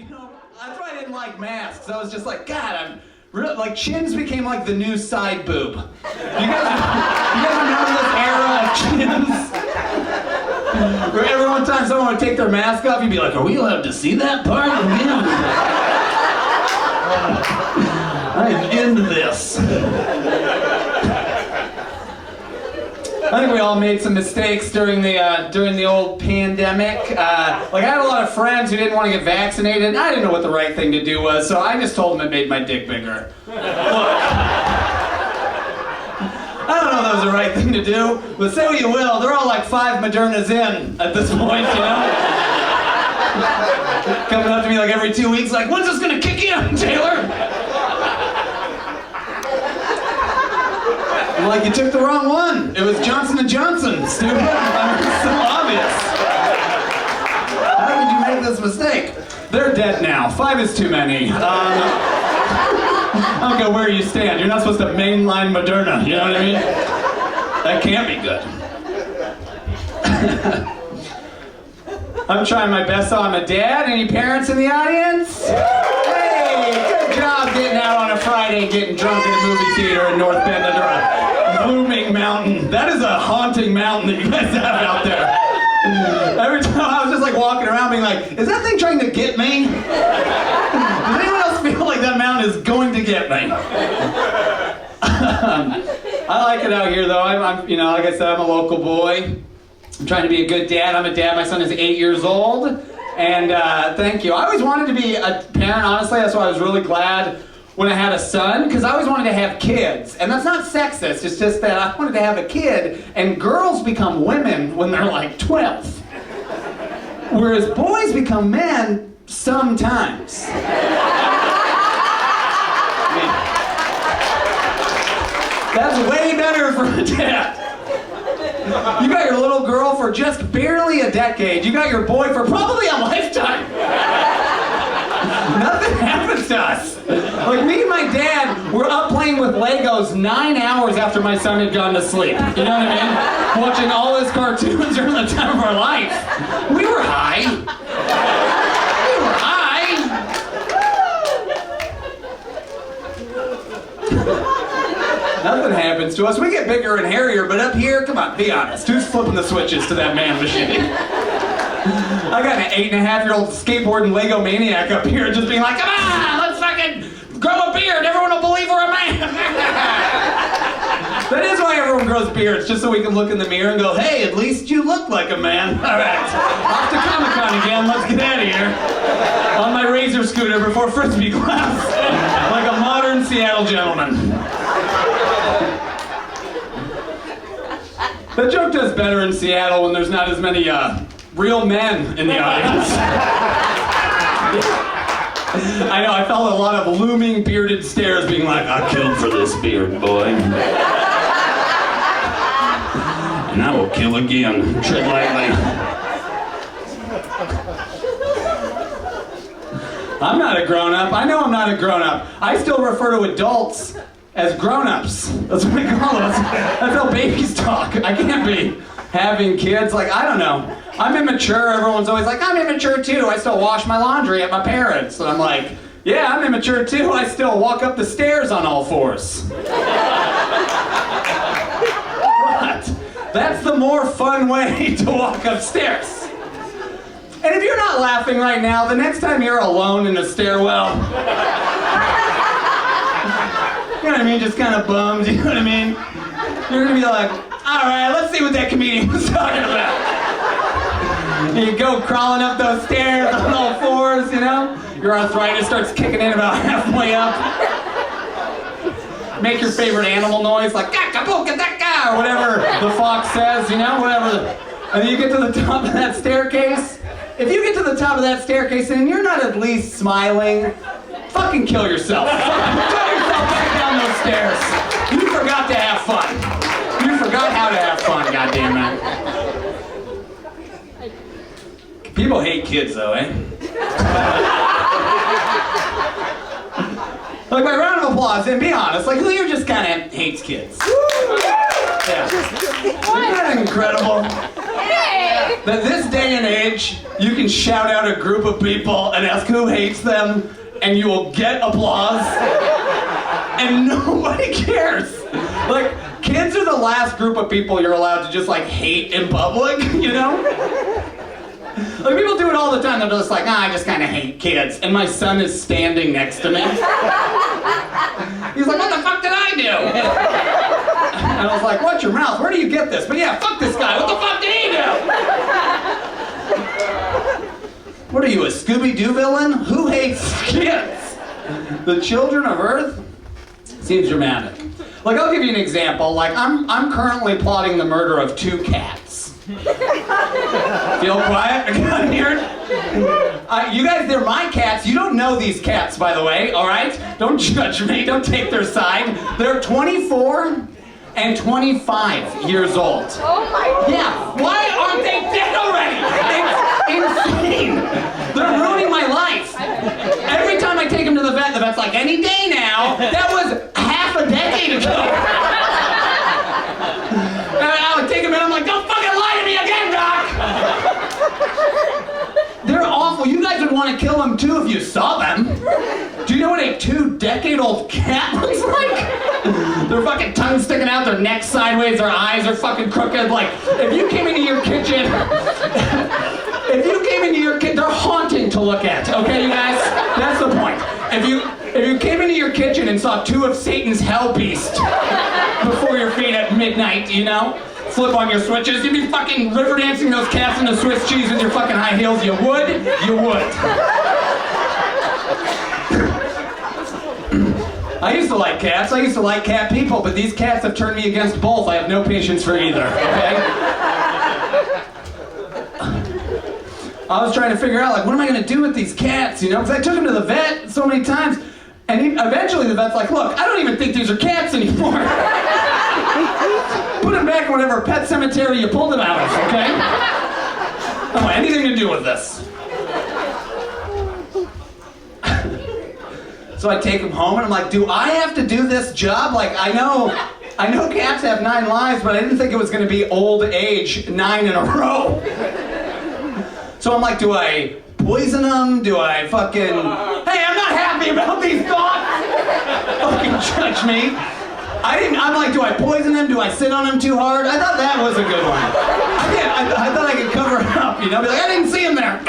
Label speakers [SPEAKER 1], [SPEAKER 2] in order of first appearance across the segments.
[SPEAKER 1] that's why I didn't like masks. I was just like, God, like chins became like the new side boob. You guys remember this era of chins? Where every one time someone would take their mask off, you'd be like, are we allowed to see that part? I'm into this. I think we all made some mistakes during the old pandemic. Like I had a lot of friends who didn't want to get vaccinated, and I didn't know what the right thing to do was, so I just told them it made my dick bigger. Look, I don't know if that was the right thing to do, but say what you will, they're all like 5 Modernas in at this point, you know? Coming up to me like every 2 weeks, like, when's this gonna kick in, Taylor? Like, you took the wrong one. It was Johnson & Johnson, stupid. I mean, it's so obvious. How did you make this mistake? They're dead now. 5 is too many. I don't know where you stand. You're not supposed to mainline Moderna, you know what I mean? That can't be good. I'm trying my best, so I'm a dad. Any parents in the audience? Hey, good job getting out on a Friday and getting drunk in a movie theater in North Bend under a looming mountain. That is a haunting mountain that you guys have out there. Every time I was just like walking around being like, is that thing trying to get me? Does anyone else feel like that mountain is going to get me? I like it out here though. I'm like I said, I'm a local boy. I'm trying to be a good dad. I'm a dad. My son is 8 years old. And thank you. I always wanted to be a parent, honestly. That's why I was really glad when I had a son, because I always wanted to have kids. And that's not sexist. It's just that I wanted to have a kid, and girls become women when they're like 12. Whereas boys become men sometimes. That's way better for a dad. You got your little girl for just barely a decade. You got your boy for probably a lifetime. Nothing happens to us. Like me and my dad were up playing with Legos 9 hours after my son had gone to sleep. You know what I mean? Watching all his cartoons during the time of our life. We were high. We were high. Nothing happens to us. We get bigger and hairier, but up here, come on, be honest. Who's flipping the switches to that man machine? I got an 8.5-year-old skateboarding Lego maniac up here just being like, come on, let's fucking grow a beard. Everyone will believe we're a man. That is why everyone grows beards, just so we can look in the mirror and go, hey, at least you look like a man. All right, off to Comic-Con again. Let's get out of here. On my Razor scooter before Frisbee class. Like a modern Seattle gentleman. That joke does better in Seattle when there's not as many real men in the audience. I know, I felt a lot of looming bearded stares being like, I killed for this beard, boy. And I will kill again. Tread lightly. I'm not a grown-up. I know I'm not a grown-up. I still refer to adults as grown-ups. That's what we call us. That's how babies talk. I can't be having kids. Like, I don't know. I'm immature. Everyone's always like, I'm immature too. I still wash my laundry at my parents'. And I'm like, yeah, I'm immature too. I still walk up the stairs on all fours. What? That's the more fun way to walk upstairs. And if you're not laughing right now, the next time you're alone in a stairwell, you know what I mean? Just kind of bummed, you know what I mean? You're gonna be like, all right, let's see what that comedian was talking about. You go crawling up those stairs on all fours, you know? Your arthritis starts kicking in about halfway up. Make your favorite animal noise, like, ka-ka-boo-ka-da-ka, or whatever the fox says, you know, whatever. And then you get to the top of that staircase. If you get to the top of that staircase and you're not at least smiling, fucking kill yourself. Fucking kill yourself back down those stairs. You forgot to have fun. You forgot how to have fun, goddammit. People hate kids though, eh? Like, my round of applause, and be honest, like, who here just kind of hates kids? Yeah. Isn't that incredible?
[SPEAKER 2] Hey!
[SPEAKER 1] that this day and age, you can shout out a group of people and ask who hates them, and you will get applause, and nobody cares. Like, kids are the last group of people you're allowed to just, like, hate in public, you know? Like, people do it all the time. They're just like, I just kind of hate kids. And my son is standing next to me. He's like, what the fuck did I do? And I was like, watch your mouth. Where do you get this? But yeah, fuck this guy. What the fuck did he do? What are you, a Scooby-Doo villain? Who hates kids? The children of Earth? Seems dramatic. Like, I'll give you an example. Like, I'm currently plotting the murder of 2 cats. Feel quiet? I got here. You guys, they're my cats. You don't know these cats, by the way, all right? Don't judge me. Don't take their side. They're 24 and 25 years old.
[SPEAKER 2] Oh my God.
[SPEAKER 1] Yeah, why aren't they dead already? It's insane. They're ruining my life. Every time I take them to the vet's like, any day now. That was half a decade ago. I would take them in, I'm like, don't fucking lie to me again, Doc! They're awful. You guys would want to kill them too if you saw them. Do you know what a 2-decade-old cat looks like? Their fucking tongue sticking out, their neck sideways, their eyes are fucking crooked. Like, if you came into your kitchen, they're haunting to look at, okay, you guys? That's the point. If you came into your kitchen and saw 2 of Satan's hell beasts before your feet at midnight, you know, flip on your switches, you'd be fucking river dancing those cats into Swiss cheese with your fucking high heels. You would? You would. I used to like cats. I used to like cat people, but these cats have turned me against both. I have no patience for either, okay? I was trying to figure out, like, what am I going to do with these cats, you know? Because I took them to the vet so many times, and eventually the vet's like, look, I don't even think these are cats anymore. Put them back in whatever pet cemetery you pulled them out of, okay? I don't want anything to do with this. So I take them home, and I'm like, do I have to do this job? Like, I know cats have 9 lives, but I didn't think it was going to be old age 9 in a row. So I'm like, do I poison them? Do I fucking... Hey, I'm not happy about these thoughts! Fucking judge me. I'm like, do I poison them? Do I sit on them too hard? I thought that was a good one. I thought I could cover it up, you know? Be like, I didn't see him there.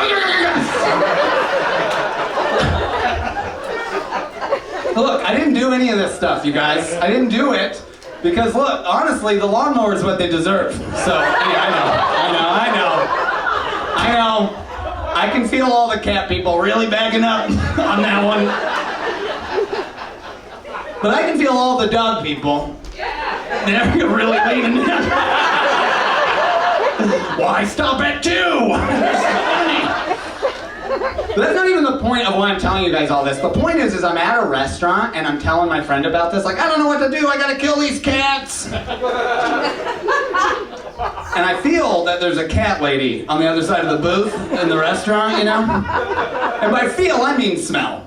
[SPEAKER 1] Look, I didn't do any of this stuff, you guys. I didn't do it because, look, honestly, the lawnmower is what they deserve. So, yeah, I know. I can feel all the cat people really backing up on that one. But I can feel all the dog people. They're really leaning in. Why stop at 2? But that's not even the point of why I'm telling you guys all this. The point is I'm at a restaurant and I'm telling my friend about this. Like, I don't know what to do. I gotta kill these cats. And I feel that there's a cat lady on the other side of the booth in the restaurant, you know? And by feel, I mean smell.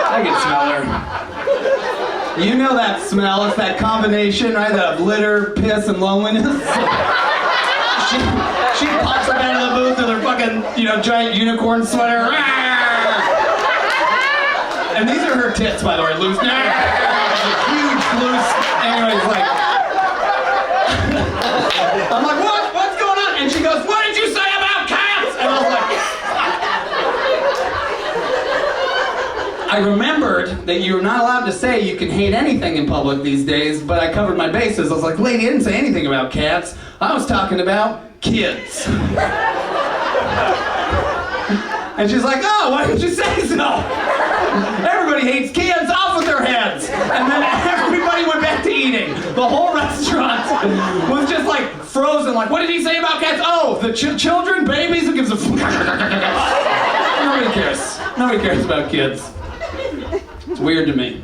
[SPEAKER 1] I can smell her. You know that smell. It's that combination, right? Of litter, piss, and loneliness. She pops up out of the booth with her fucking, giant unicorn sweater. And these are her tits, by the way, loose. Huge, loose. Anyways, like... I'm like, what's going on? And she goes, what did you say about cats? And I was like... I remembered that you're not allowed to say you can hate anything in public these days, but I covered my bases. I was like, lady, I didn't say anything about cats. I was talking about kids. And she's like, oh, why didn't you say so? Everybody hates kids, off with their heads. And then everybody went back to eating. The whole restaurant was just like frozen, like, what did he say about cats? Oh, the children, babies, who gives a fuck? Nobody cares. Nobody cares about kids. It's weird to me.